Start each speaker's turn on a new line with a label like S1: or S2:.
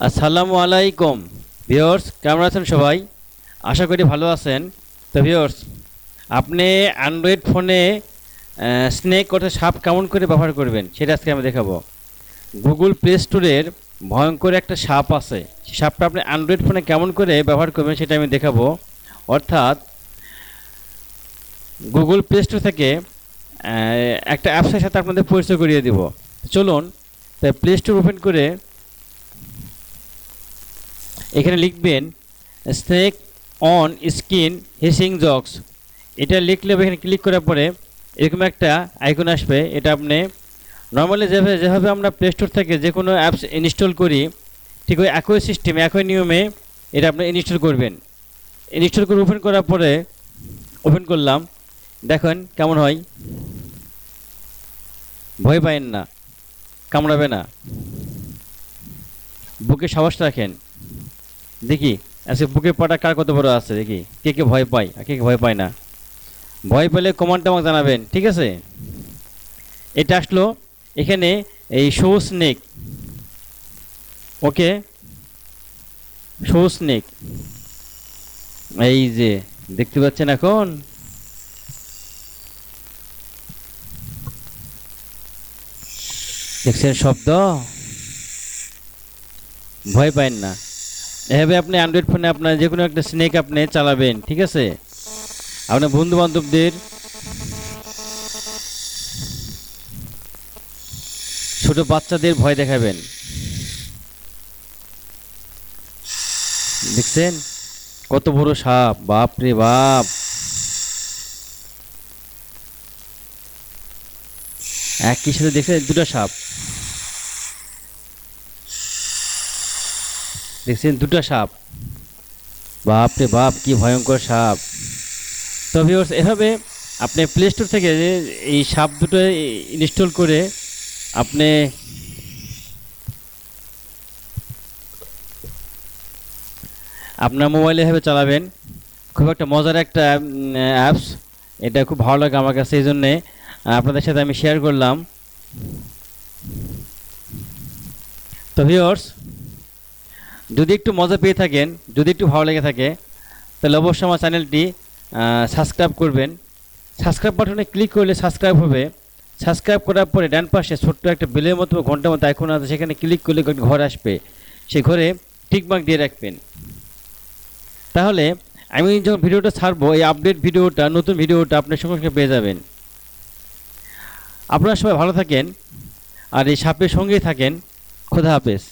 S1: আসসালামু আলাইকুম ভিউয়ার্স, কেমন আছেন সবাই? আশা করি ভালো আছেন। তো ভিউয়ার্স, আপনি অ্যান্ড্রয়েড ফোনে স্নেক অর্থাৎ সাপ কেমন করে ব্যবহার করবেন সেটা আজকে আমি দেখাবো। গুগল প্লে স্টোরের ভয়ঙ্কর একটা সাপ আছে, সেই সাপটা আপনি অ্যান্ড্রয়েড ফোনে কেমন করে ব্যবহার করবেন সেটা আমি দেখাবো। অর্থাৎ গুগল প্লে স্টোর থেকে একটা অ্যাপসের সাথে আপনাদের পরিচয় করিয়ে দিব। চলুন, তাই প্লে স্টোর ওপেন করে এখানে লিখবেন স্নেক অন স্কিন হিসিং জক্স। এটা লিখলে এখানে ক্লিক করার পরে এরকম একটা আইকন আসবে। এটা আপনি নর্মালি যেভাবে আমরা প্লে স্টোর থেকে যে কোনো অ্যাপস ইনস্টল করি, ঠিক ওই একই সিস্টেমে একই নিয়মে এটা আপনি ইনস্টল করবেন। ইনস্টল করে ওপেন করার পরে ওপেন করলাম, দেখেন কেমন হয়। ভয় পায়েন না, কামড়াবে না, বুকে সাহস রাখেন। দেখি আজকে বুকের পাটা কার কত বড় আছে, দেখি কে কে ভয় পায় আর কে কে ভয় পায় না। ভয় পেলে কমেন্টে আমাকে জানাবেন, ঠিক আছে? এটা আসলো এখানে এই শো স্নেক। ওকে, শো স্নেক এই যে দেখতে পাচ্ছেন এখন। দেখছেন শব্দ? ভয় পায়েন না। এভাবে আপনি অ্যান্ড্রয়েড ফোনে আপনার যে কোনো একটা স্নেক আপনি চালাবেন, ঠিক আছে? আপনার বন্ধু বান্ধবদের, ছোট বাচ্চাদের ভয় দেখাবেন। দেখছেন কত বড় সাপ, বাপ রে বাপ! একই সাথে দেখছেন দুটো সাপ, দেখছেন দুটো সাপ, বাপ রে বাপ কি ভয়ঙ্কর সাপ! তো ভিউয়ার্স, এভাবে আপনি প্লে স্টোর থেকে এই সাপ দুটো ইনস্টল করে আপনি আপনার মোবাইলে এভাবে চালাবেন। খুব একটা মজার একটা অ্যাপস। এটা খুব ভালো লাগে আমার কাছে, এই জন্যে আপনাদের সাথে আমি শেয়ার করলাম। তো ভিউয়ার্স, যদি একটু মজা পেয়ে থাকেন, যদি একটু ভালো লেগে থাকে, তাহলে অবশ্যই আমার চ্যানেলটি সাবস্ক্রাইব করবেন। সাবস্ক্রাইব বাটনে ক্লিক করলে সাবস্ক্রাইব হবে। সাবস্ক্রাইব করার পরে ডান পাশে ছোট্ট একটা বেলের মতো ঘন্টার মতো আইকন আছে, সেখানে ক্লিক করলে একটা ঘর আসবে। সেই ঘরে টিকমার্ক দিয়ে রাখবেন। তাহলে আমি যখন ভিডিওটা ছাড়বো, এই আপডেট ভিডিওটা, নতুন ভিডিওটা আপনার সঙ্গে সঙ্গে পেয়ে যাবেন। আপনারা সবাই ভালো থাকেন আর এই সাপের সঙ্গেই থাকেন। খোদা হাফেজ।